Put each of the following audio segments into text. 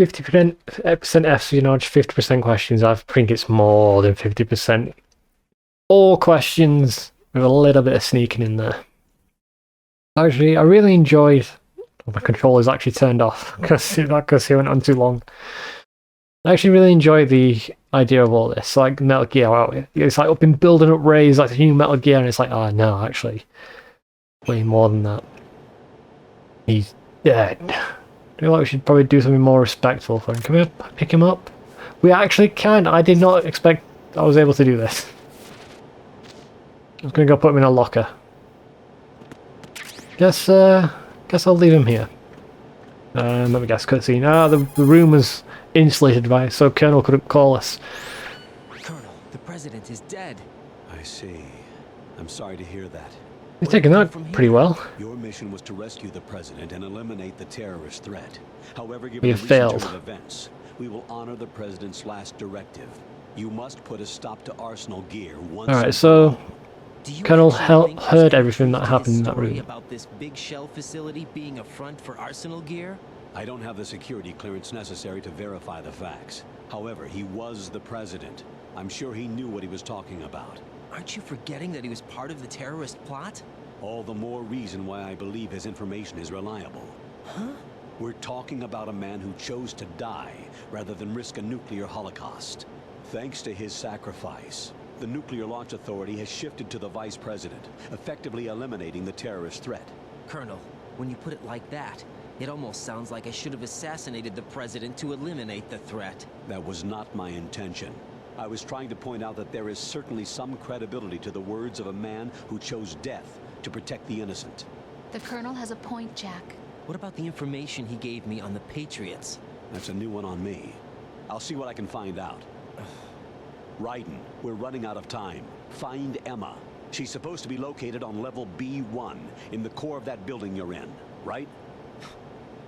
50% espionage, 50% questions. I think it's more than 50%. All questions with a little bit of sneaking in there. Actually, I really enjoyed. My controller's actually turned off because it went on too long. I actually really enjoy the idea of all this, like Metal Gear. It's like I've been building up Ray's like the new Metal Gear, and it's like, oh no, actually, way more than that. He's dead. I feel like we should probably do something more respectful for him. Can we pick him up? We actually can. I did not expect I was able to do this. I was gonna go put him in a locker. Guess I'll leave him here. Let me guess, cutscene. The room was insulated by so Colonel couldn't call us. Colonel, the president is dead. I see. I'm sorry to hear that. You're taking that pretty well. Your mission was to rescue the president and eliminate the terrorist threat. However, given We the have recent failed. turn of events, we will honor the president's last directive. You must put a stop to Arsenal Gear once. Alright, so Do you Colonel actually think heard there's everything that truth to happened in this that story room. about this big shell facility being a front for Arsenal Gear? I don't have the security clearance necessary to verify the facts. However, he was the president. I'm sure he knew what he was talking about. Aren't you forgetting that he was part of the terrorist plot? All the more reason why I believe his information is reliable. Huh? We're talking about a man who chose to die rather than risk a nuclear holocaust. Thanks to his sacrifice, the Nuclear Launch Authority has shifted to the vice president, effectively eliminating the terrorist threat. Colonel, when you put it like that, it almost sounds like I should have assassinated the president to eliminate the threat. That was not my intention. I was trying to point out that there is certainly some credibility to the words of a man who chose death to protect the innocent. The Colonel has a point, Jack. What about the information he gave me on the Patriots? That's a new one on me. I'll see what I can find out. Raiden, we're running out of time. Find Emma. She's supposed to be located on level B1, in the core of that building you're in, right?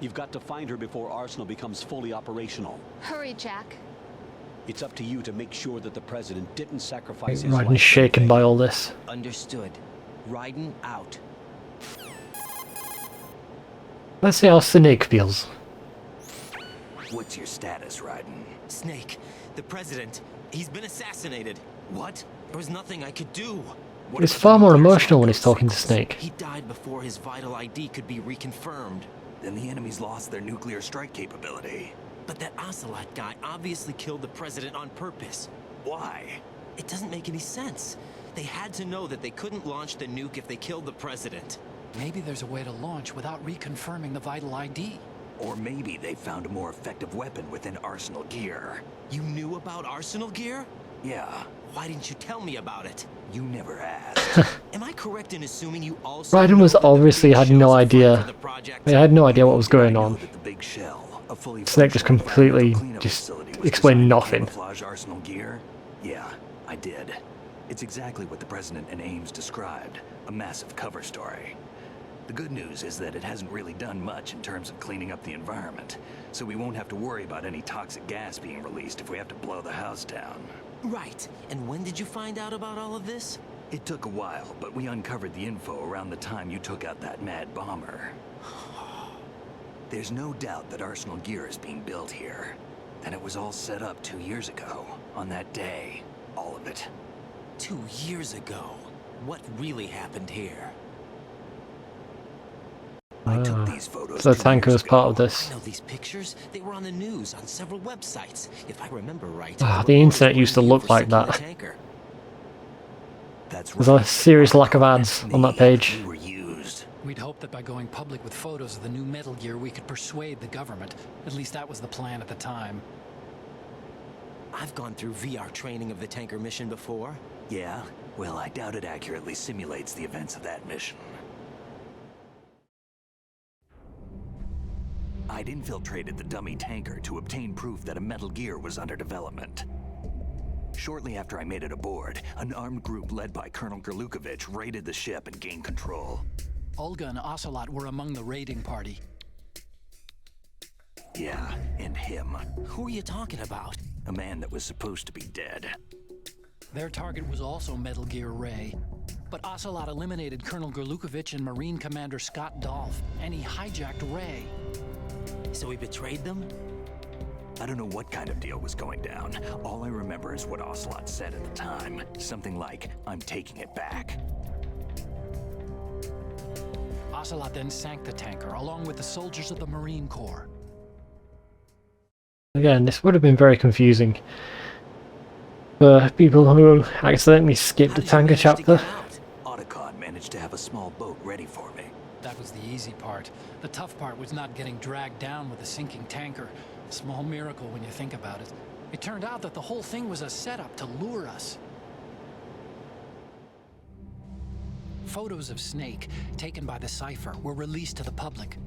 You've got to find her before Arsenal becomes fully operational. Hurry, Jack. It's up to you to make sure that the president didn't sacrifice his life. Raiden's shaken by all this. Understood. Raiden out. Let's see how Snake feels. What's your status, Raiden? Snake, the president, he's been assassinated. What? There was nothing I could do. It's far more emotional when he's talking to Snake. He died before his vital ID could be reconfirmed. Then the enemy's lost their nuclear strike capability. But that Ocelot guy obviously killed the president on purpose. Why? It doesn't make any sense. They had to know that they couldn't launch the nuke if they killed the president. Maybe there's a way to launch without reconfirming the vital ID. Or maybe they found a more effective weapon within Arsenal Gear. You knew about Arsenal Gear? Yeah, Why didn't you tell me about it? you never asked. Am I correct in assuming you also Raiden was know that the obviously big had shell's no a front idea. for the project? I had no idea what was going I on. know that the big shell, a fully Snake just functional completely environmental cleanup just facility, was explained designed to nothing. camouflage Arsenal Gear? Yeah, I did. It's exactly what the President and Ames described, a massive cover story. The good news is that it hasn't really done much in terms of cleaning up the environment, so we won't have to worry about any toxic gas being released if we have to blow the house down. Right. And when did you find out about all of this? It took a while, but we uncovered the info around the time you took out that mad bomber. There's no doubt that Arsenal Gear is being built here. And it was all set up 2 years ago, on that day. All of it. 2 years ago. What really happened here? I took these photos So the 2 tanker years was part of ago. this. I know these pictures. They were on the news on several websites. If I remember right. Ah, the the reporters internet were used to here look for like sinking the that. tanker. That's There's right. a serious lack of ads That's on that me. page. We were used. We'd hoped that by going public with photos of the new Metal Gear, we could persuade the government. At least that was the plan at the time. I've gone through VR training of the tanker mission before. Yeah? Well, I doubt it accurately simulates the events of that mission. I'd infiltrated the dummy tanker to obtain proof that a Metal Gear was under development. Shortly after I made it aboard, an armed group led by Colonel Gerlukovich raided the ship and gained control. Olga and Ocelot were among the raiding party. Yeah, and him. Who are you talking about? A man that was supposed to be dead. Their target was also Metal Gear Ray. But Ocelot eliminated Colonel Gerlukovich and Marine Commander Scott Dolph, and he hijacked Ray. So he betrayed them? I don't know what kind of deal was going down. All I remember is what Ocelot said at the time. Something like, "I'm taking it back." Ocelot then sank the tanker, along with the soldiers of the Marine Corps. Again, this would have been very confusing for people who accidentally skipped the tanker chapter. Otacon managed to have a small boat ready for me. That was the easy part. The tough part was not getting dragged down with a sinking tanker. A small miracle when you think about it. It turned out that the whole thing was a setup to lure us. Photos of Snake, taken by the Cypher, were released to the public.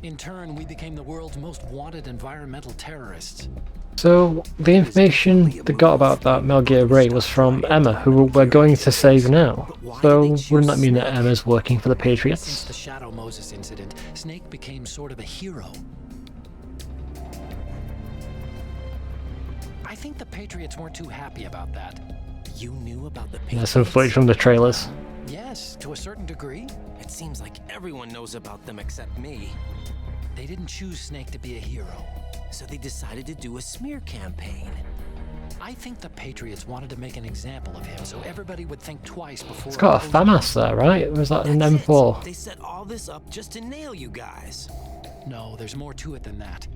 In turn, we became the world's most wanted environmental terrorists. So, the information they got about that Metal Gear Ray was from Emma, who we're going to save now. So, wouldn't that mean that Emma's working for the Since Patriots? the Shadow Moses incident, Snake became sort of a hero. I think the Patriots weren't too happy about that. You knew about the There's some footage from the trailers. Yes, to a certain degree. It seems like everyone knows about them except me. They didn't choose Snake to be a hero. So they decided to do a smear campaign. I think the Patriots wanted to make an example of him so everybody would think twice before... It's got a FAMAS there, right? Was that an That's it. M4? They set all this up just to nail you guys. No, there's more to it than that.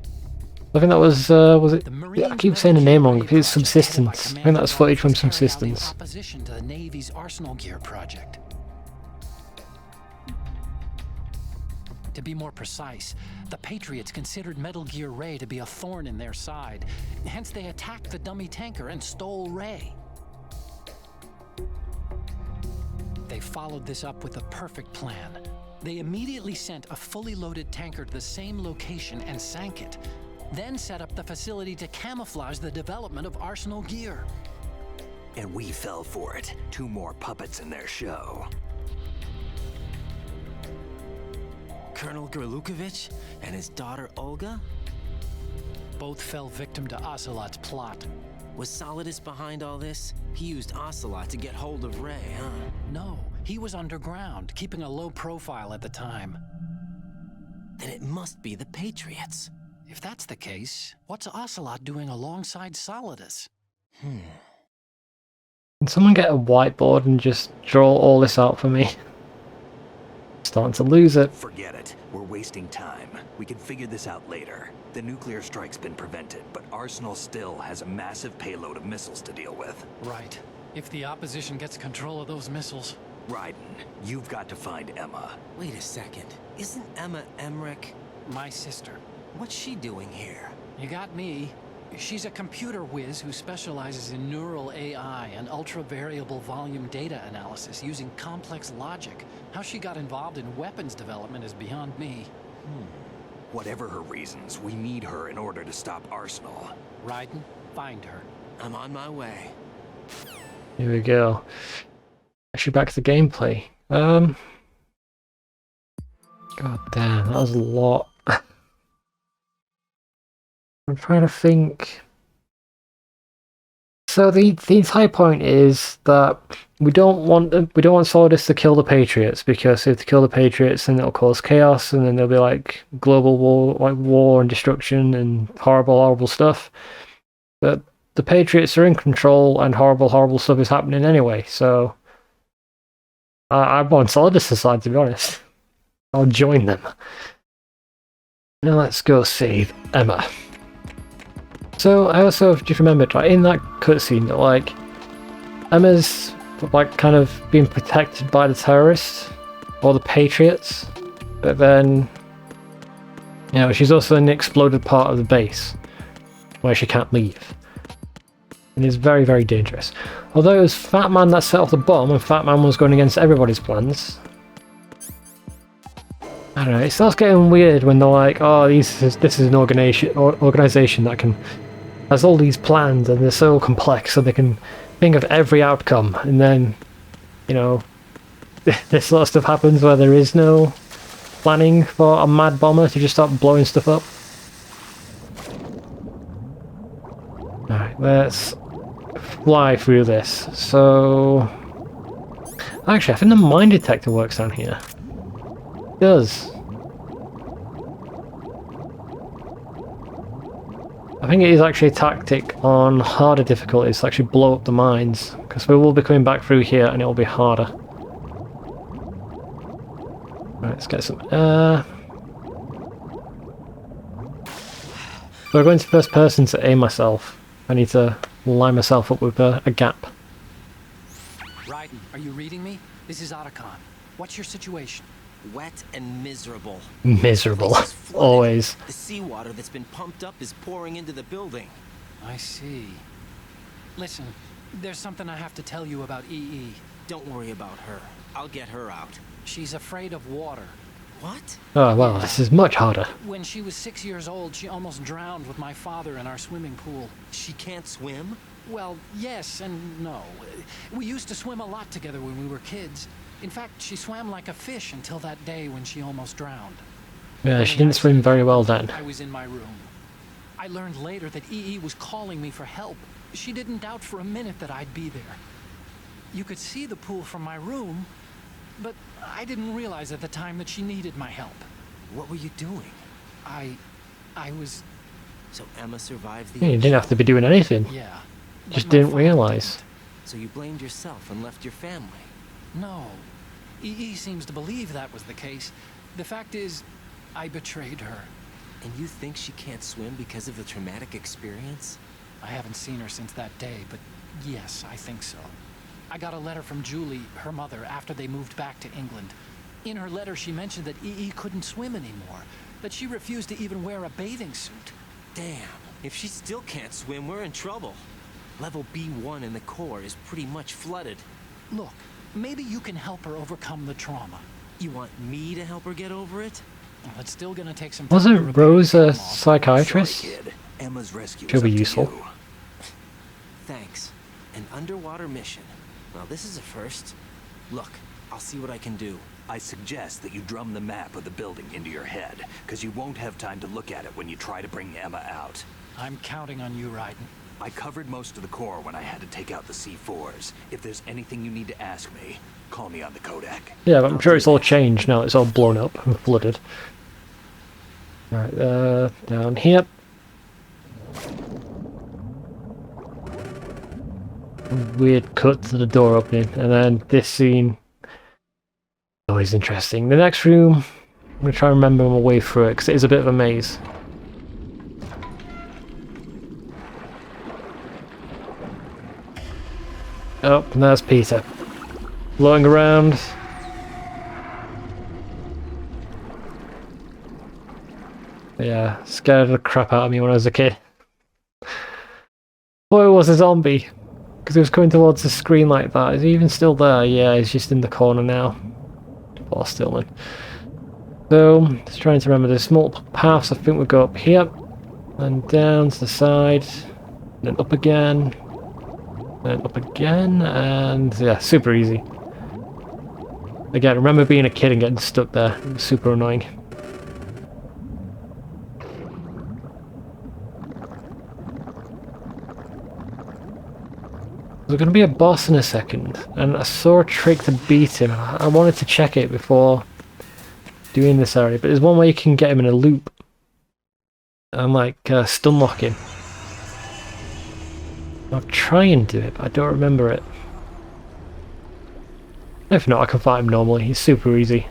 I think that was it? The Marines I keep saying the name wrong. It's Project, Subsistence. headed by I think that was footage from Commander Rogers, carried out Subsistence. the opposition to the Navy's Arsenal Gear project. To be more precise, the Patriots considered Metal Gear Ray to be a thorn in their side. Hence, they attacked the dummy tanker and stole Ray. They followed this up with a perfect plan. They immediately sent a fully loaded tanker to the same location and sank it. Then set up the facility to camouflage the development of Arsenal Gear. And we fell for it. 2 more puppets in their show. Colonel Gerlukovich and his daughter Olga? Both fell victim to Ocelot's plot. Was Solidus behind all this? He used Ocelot to get hold of Ray, huh? No, he was underground, keeping a low profile at the time. Then it must be the Patriots. If that's the case, what's Ocelot doing alongside Solidus? Can someone get a whiteboard and just draw all this out for me? Starting to lose it. Forget it. We're wasting time. We can figure this out later. The nuclear strike's been prevented, but Arsenal still has a massive payload of missiles to deal with. Right. If the opposition gets control of those missiles... Raiden, you've got to find Emma. Wait a second. Isn't Emma Emmerich? My sister. What's she doing here? You got me. She's a computer whiz who specializes in neural AI and ultra-variable volume data analysis using complex logic. How she got involved in weapons development is beyond me. Whatever her reasons, we need her in order to stop Arsenal. Raiden, find her. I'm on my way. Here we go. Actually, back to the gameplay. God damn, that was a lot. I'm trying to think. So the entire point is that we don't want Solidus to kill the Patriots, because if they kill the Patriots, then it'll cause chaos, and then there'll be like global war, war and destruction and horrible stuff. But the Patriots are in control, and horrible stuff is happening anyway. So I'm on Solidus' side, to be honest. I'll join them. Now let's go save Emma. So I also just remembered, like, in that cutscene, that like Emma's like kind of being protected by the terrorists or the Patriots, but then she's also in the exploded part of the base where she can't leave, and it's very, very dangerous. Although it was Fat Man that set off the bomb, and Fat Man was going against everybody's plans. I don't know. It starts getting weird when they're like, "Oh, this is an organization that has all these plans, and they're so complex, so they can think of every outcome." And then, this sort of stuff happens where there is no planning for a mad bomber to just start blowing stuff up. Alright, let's fly through this. So, actually, I think the mine detector works down here. It does. I think it is actually a tactic on harder difficulties to actually blow up the mines, because we will be coming back through here and it will be harder. Right, let's get some air. So I'm going to first person to aim myself. I need to line myself up with a gap. Raiden, are you reading me? This is Otacon. What's your situation? Wet and miserable. Miserable. Place is flooded. Always. The seawater that's been pumped up is pouring into the building. I see. Listen, there's something I have to tell you about EE. Don't worry about her. I'll get her out. She's afraid of water. What? Oh well, this is much harder. When she was 6 years old, she almost drowned with my father in our swimming pool. She can't swim? Well, yes and no. We used to swim a lot together when we were kids. In fact, she swam like a fish until that day when she almost drowned. Yeah, she didn't swim very well then. I was in my room. I learned later that EE was calling me for help. She didn't doubt for a minute that I'd be there. You could see the pool from my room, but I didn't realize at the time that she needed my help. What were you doing? I was... So Emma survived the Yeah, you didn't have to be doing anything. Yeah. but Just my didn't father realise. didn't. So you blamed yourself and left your family. No. EE seems to believe that was the case. The fact is, I betrayed her. And you think she can't swim because of the traumatic experience? I haven't seen her since that day, but yes, I think so. I got a letter from Julie, her mother, after they moved back to England. In her letter, she mentioned that EE couldn't swim anymore, that she refused to even wear a bathing suit. Damn. If she still can't swim, we're in trouble. Level B1 in the core is pretty much flooded. Look, maybe you can help her overcome the trauma. You want me to help her get over it? Well, it's still gonna take some time to Wasn't repair Rose the a trauma. psychiatrist? Sorry, kid. Emma's rescue She'll is be up to useful. you. Thanks. An underwater mission. Well, this is a first. Look, I'll see what I can do. I suggest that you drum the map of the building into your head, because you won't have time to look at it when you try to bring Emma out. I'm counting on you, Raiden. I covered most of the core when I had to take out the C4s. If there's anything you need to ask me, call me on the Kodak. Yeah, but I'm sure it's all changed now. It's all blown up and flooded. Right, down here. Weird cut to the door opening, and then this scene. Always interesting. The next room, I'm going to try and remember my way through it, because it is a bit of a maze. Oh, and there's Peter. Floating around. Yeah, scared the crap out of me when I was a kid. Boy, it was a zombie. Because he was coming towards the screen like that. Is he even still there? Yeah, he's just in the corner now. Paul Stillman. So, just trying to remember, there's multiple paths. I think we'll go up here. And down to the side. Then up again. Then up again. And yeah, super easy. Again, remember being a kid and getting stuck there. It was super annoying. There's going to be a boss in a second, and I saw a trick to beat him. I wanted to check it before doing this area, but there's one way you can get him in a loop. And like stun lock him. I'll try and do it, but I don't remember it. If not, I can fight him normally. He's super easy.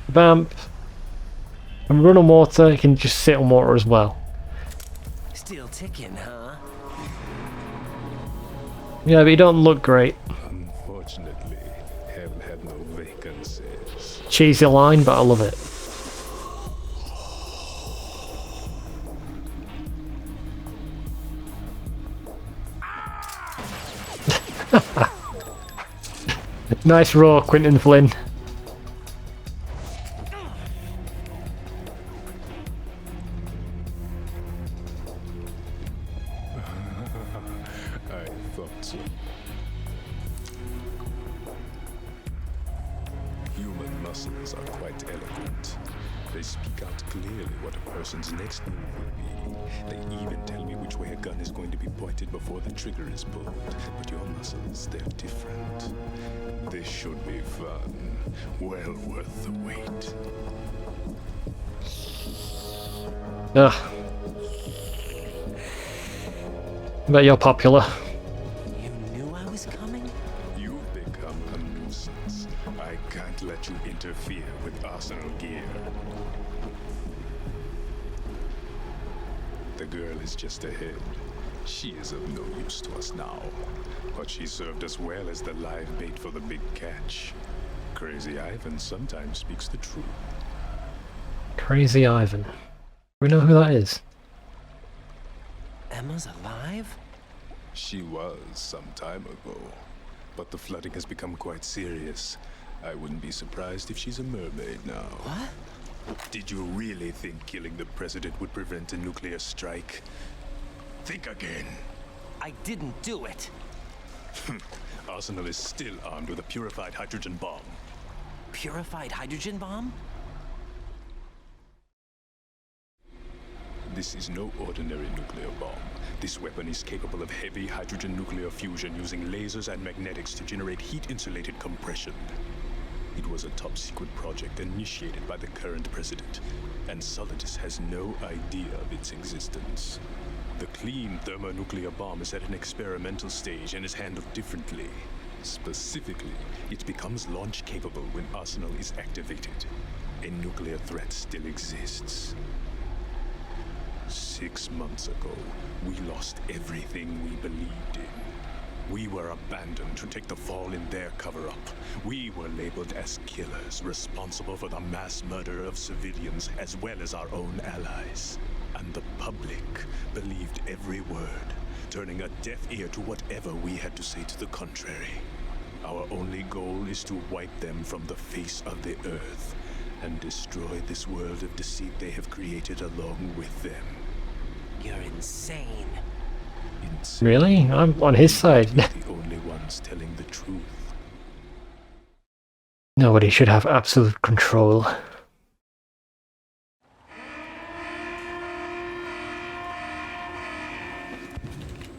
Vamp. And run on water, you can just sit on water as well. Still ticking, huh? Yeah, but you don't look great. Unfortunately, haven't had no vacancies. Cheesy line, but I love it. Nice roar, Quentin Flynn. I thought so. Human muscles are quite eloquent. They speak out clearly what a person's next move will be. They even tell me which way a gun is going to be pointed before the trigger is pulled. But your muscles, they're different. This should be fun. Well worth the wait. Ugh. Bet you're popular. You knew I was coming? You've become a nuisance. I can't let you interfere with Arsenal gear. The girl is just ahead. She is of no use to us now, but she served us well as the live bait for the big catch. Crazy Ivan sometimes speaks the truth. Crazy Ivan. We know who that is. Emma's alive? She was some time ago, but the flooding has become quite serious. I wouldn't be surprised if she's a mermaid now. What? Did you really think killing the president would prevent a nuclear strike? Think again. I didn't do it. Arsenal is still armed with a purified hydrogen bomb. Purified hydrogen bomb? This is no ordinary nuclear bomb. This weapon is capable of heavy hydrogen nuclear fusion using lasers and magnetics to generate heat-insulated compression. It was a top-secret project initiated by the current president, and Solidus has no idea of its existence. The clean thermonuclear bomb is at an experimental stage and is handled differently. Specifically, it becomes launch-capable when Arsenal is activated. A nuclear threat still exists. 6 months ago, we lost everything we believed in. We were abandoned to take the fall in their cover-up. We were labeled as killers, responsible for the mass murder of civilians as well as our own allies. And the public believed every word, turning a deaf ear to whatever we had to say to the contrary. Our only goal is to wipe them from the face of the earth and destroy this world of deceit they have created along with them. You're insane. Really? I'm on his side. The only ones telling the truth. Nobody should have absolute control.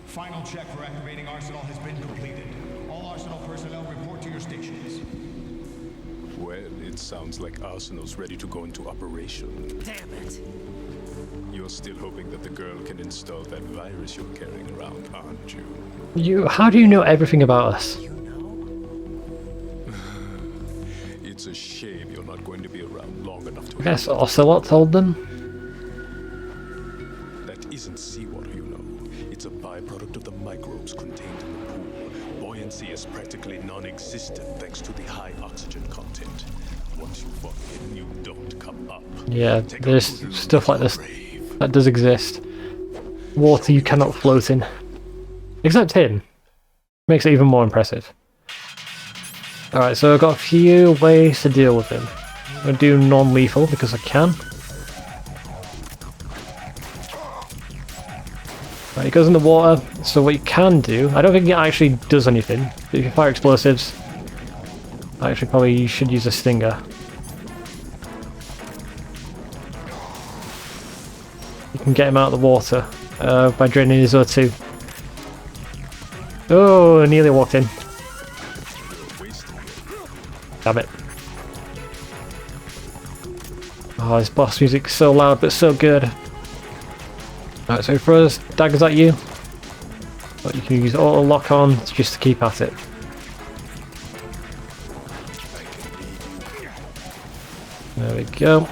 Final check for activating Arsenal has been completed. All Arsenal personnel report to your stations. Well, it sounds like Arsenal's ready to go into operation. Damn it. You're still hoping that the girl can install that virus you're carrying around, aren't you? How do you know everything about us? You know? It's a shame you're not going to be around long enough to... I guess Ocelot told them. That isn't seawater, you know. It's a byproduct of the microbes contained in the pool. Buoyancy is practically non-existent thanks to the high oxygen content. Once you fall in, you don't come up. Yeah, Take a there's good look stuff at like your this grave. that does exist. Water you cannot float in. Except him. Makes it even more impressive. Alright, so I've got a few ways to deal with him. I'm going to do non-lethal because I can. Right, he goes in the water, so what you can do... I don't think it actually does anything, but if you fire explosives... I actually probably should use a stinger. You can get him out of the water by draining his O2. Oh, nearly walked in. Damn it. Oh, this boss music's so loud but so good. Alright, so he throws daggers at you. But you can use auto lock on just to keep at it. There we go.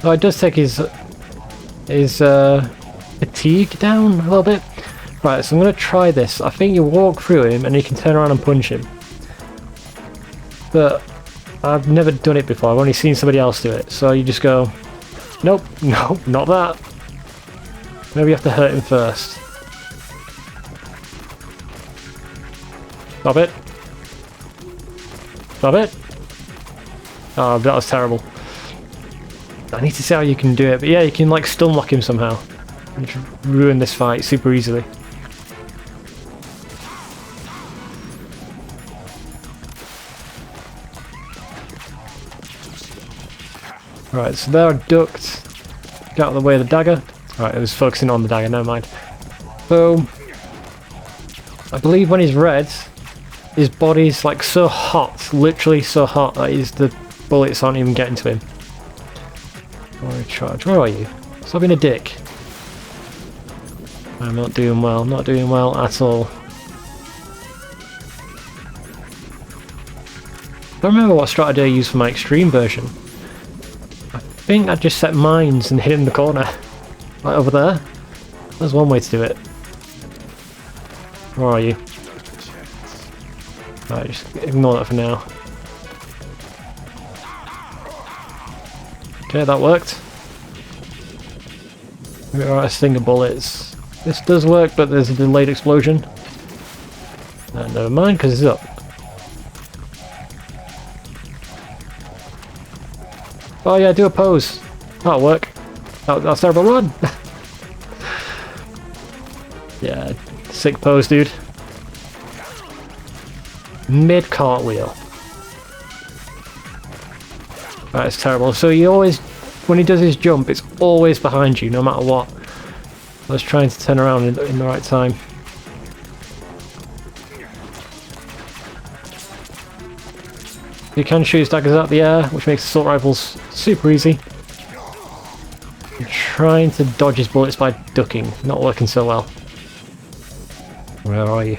Oh, it does take his fatigue down a little bit. Right, so I'm going to try this. I think you walk through him and you can turn around and punch him. But I've never done it before. I've only seen somebody else do it. So you just go, nope, nope, not that. Maybe you have to hurt him first. Stop it. Stop it. Oh, that was terrible. I need to see how you can do it, but yeah, you can like stun lock him somehow. And just ruin this fight super easily. Right, so there I ducked. Get out of the way of the dagger. Right, I was focusing on the dagger, never mind. So, I believe when he's red, his body's like so hot, literally so hot, that the bullets aren't even getting to him. Recharge. Where are you? Stop being a dick. I'm not doing well. Not doing well at all. I don't remember what strategy I used for my extreme version. I think I just set mines and hit him in the corner. Right over there. There's one way to do it. Where are you? Right, just ignore that for now. Okay, that worked. Alright, a sting of bullets. This does work, but there's a delayed explosion. Never mind, because it's up. Oh yeah, do a pose. That'll work. That's terrible. Run! Yeah, sick pose, dude. Mid cartwheel. That's terrible. So he always, when he does his jump, it's always behind you, no matter what. I was trying to turn around in the right time. You can shoot his daggers out of the air, which makes assault rifles super easy. I'm trying to dodge his bullets by ducking, not working so well. Where are you?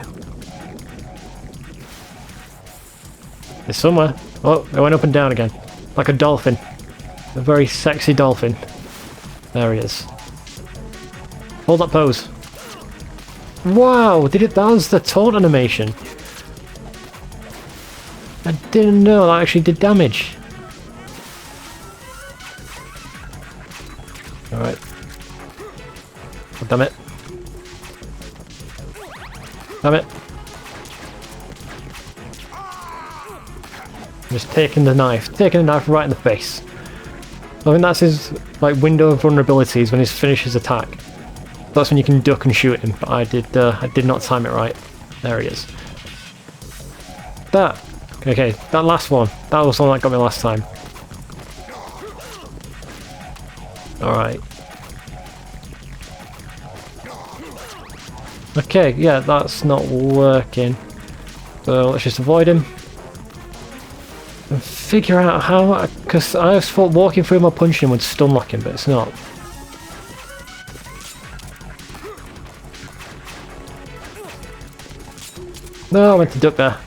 It's somewhere. Oh, it went up and down again. Like a dolphin. A very sexy dolphin. There he is. Hold that pose. Wow, did it? That was the taunt animation. I didn't know that actually did damage. Alright. Oh, damn it. Damn it. Just taking the knife right in the face. I think that's his like window of vulnerabilities when he's finished his attack. That's when you can duck and shoot him, but I did not time it right. There he is. Okay, that last one. That was the one that got me last time. Alright. Okay, yeah, that's not working. So let's just avoid him. And figure out how, because I thought walking through him or punching him would stun lock him, but it's not. No, I meant to duck there.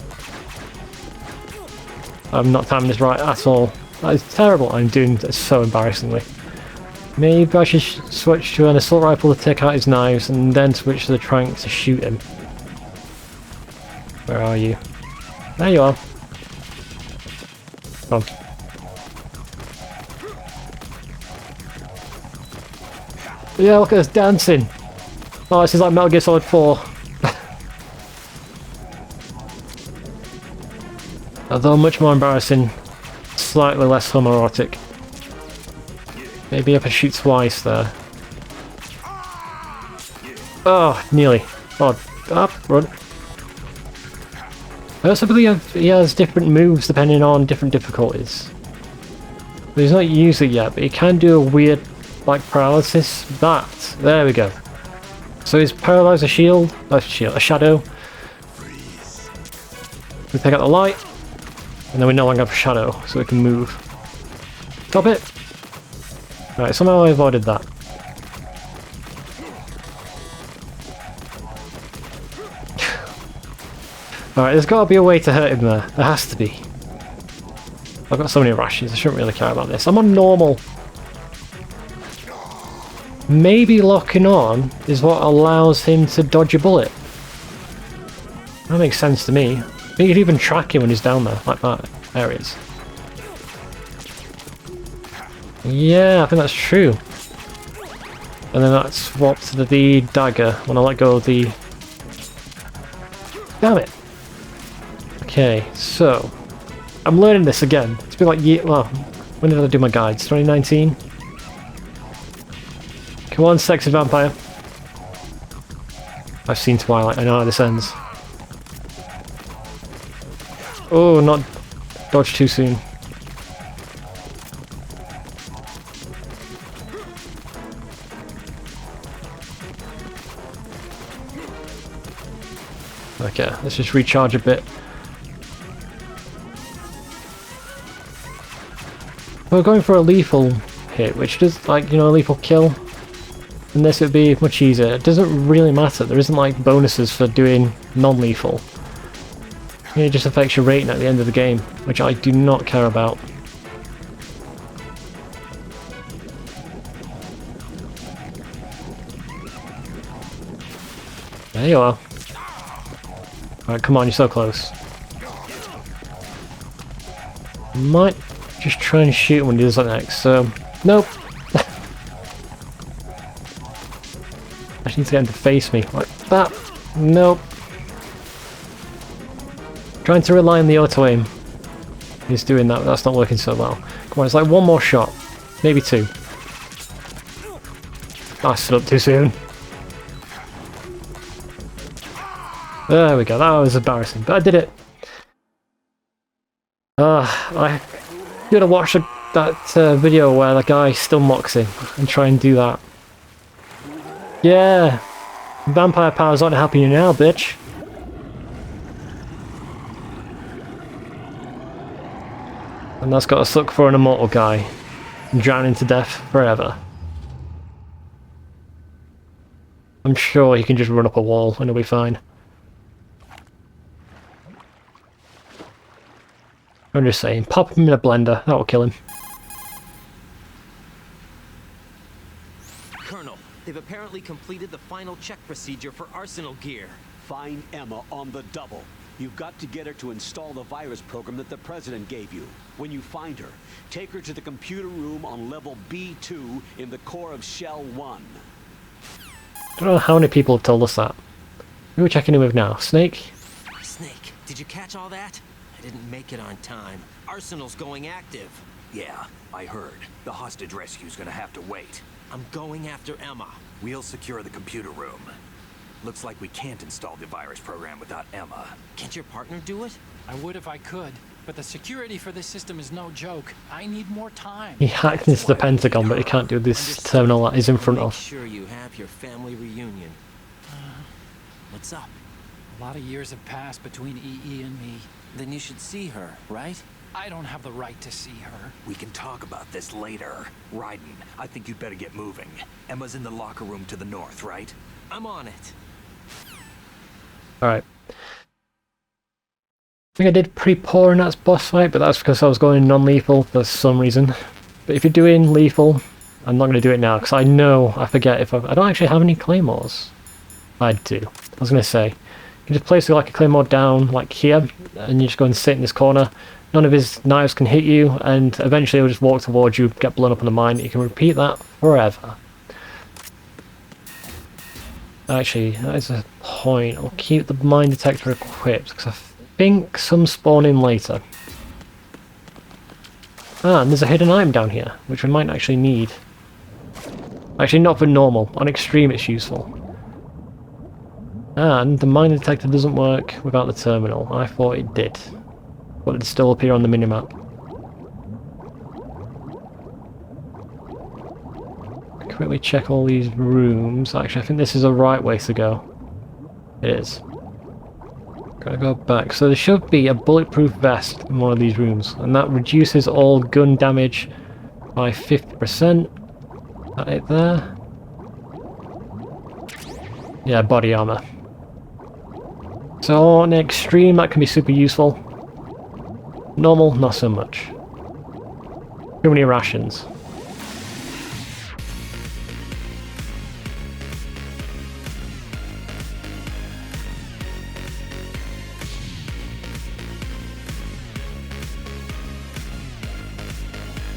I'm not timing this right at all. That is terrible. I'm doing this so embarrassingly. Maybe I should switch to an assault rifle to take out his knives and then switch to the trank to shoot him. Where are you? There you are. Come on. Yeah, look at us dancing. Oh, this is like Metal Gear Solid 4. Although much more embarrassing, slightly less homoerotic. Maybe if I shoot twice there. Oh, nearly. Oh, up, run. I also believe he has different moves depending on different difficulties. But he's not used it yet, but he can do a weird, like, paralysis. There we go. So he's paralyzed a shield, a shadow. We take out the light, and then we no longer have a shadow, so we can move. Stop it! Right, somehow I avoided that. Alright, there's got to be a way to hurt him there. There has to be. I've got so many rashes, I shouldn't really care about this. I'm on normal. Maybe locking on is what allows him to dodge a bullet. That makes sense to me. You could even track him when he's down there, like that. There he is. Yeah, I think that's true. And then that swapped to the dagger when I let go of the... Damn it! Okay, so... I'm learning this again. It's been like well, when did I do my guides? 2019? Come on, sexy vampire. I've seen Twilight, I know how this ends. Oh, not dodge too soon. Okay, let's just recharge a bit. we're going for a lethal hit, which does, like, you know, a lethal kill, and this would be much easier. It doesn't really matter. There isn't like bonuses for doing non-lethal. It just affects your rating at the end of the game, which I do not care about. There you are. Alright, come on, you're so close. Might just try and shoot him when he does that next, so... Nope! I just need to get him to face me, like that. Nope. Trying to rely on the auto-aim. He's doing that, but that's not working so well. Come on, it's like one more shot. Maybe two. I stood up too soon. There we go, that was embarrassing, but I did it. I should have watched that video where the guy still mocks him and try and do that. Yeah! Vampire powers aren't helping you now, bitch. And that's got to suck for an immortal guy. Drowning to death forever. I'm sure he can just run up a wall and he'll be fine. I'm just saying, pop him in a blender, that will kill him. Colonel, they've apparently completed the final check procedure for Arsenal gear. Find Emma on the double. You've got to get her to install the virus program that the President gave you. When you find her, take her to the computer room on level B2 in the core of Shell 1. I don't know how many people have told us that. Who are we checking in with now? Snake? Snake, did you catch all that? I didn't make it on time. Arsenal's going active. Yeah, I heard. The hostage rescue's gonna have to wait. I'm going after Emma. We'll secure the computer room. Looks like we can't install the virus program without Emma. Can't your partner do it? I would if I could, but the security for this system is no joke. I need more time. He hacked into the Pentagon, but he can't do this terminal that he's in front Make of. sure you have your family reunion. What's up? A lot of years have passed between EE and me. Then you should see her, right? I don't have the right to see her. We can talk about this later. Raiden, I think you'd better get moving. Emma's in the locker room to the north, right? I'm on it. Alright. I think I did pretty poor in that boss fight, but that's because I was going non-lethal for some reason. But if you're doing lethal, I'm not going to do it now, because I know I forget if I don't actually have any claymores. I do. I was going to say. You just place like a claymore down, like here, and you just go and sit in this corner. None of his knives can hit you, and eventually he'll just walk towards you, get blown up on the mine. You can repeat that forever. Actually, that is a point. I'll keep the mine detector equipped, because I think some spawn in later. Ah, and there's a hidden item down here, which we might actually need. Actually, not for normal. On extreme, it's useful. And the mine detector doesn't work without the terminal. I thought it did. But it'd still appear on the minimap. Quickly check all these rooms. Actually, I think this is the right way to go. It is. Gotta go back. So there should be a bulletproof vest in one of these rooms. And that reduces all gun damage by 50%. Is that it there? Yeah, body armor. So on extreme, that can be super useful. Normal, not so much. Too many rations.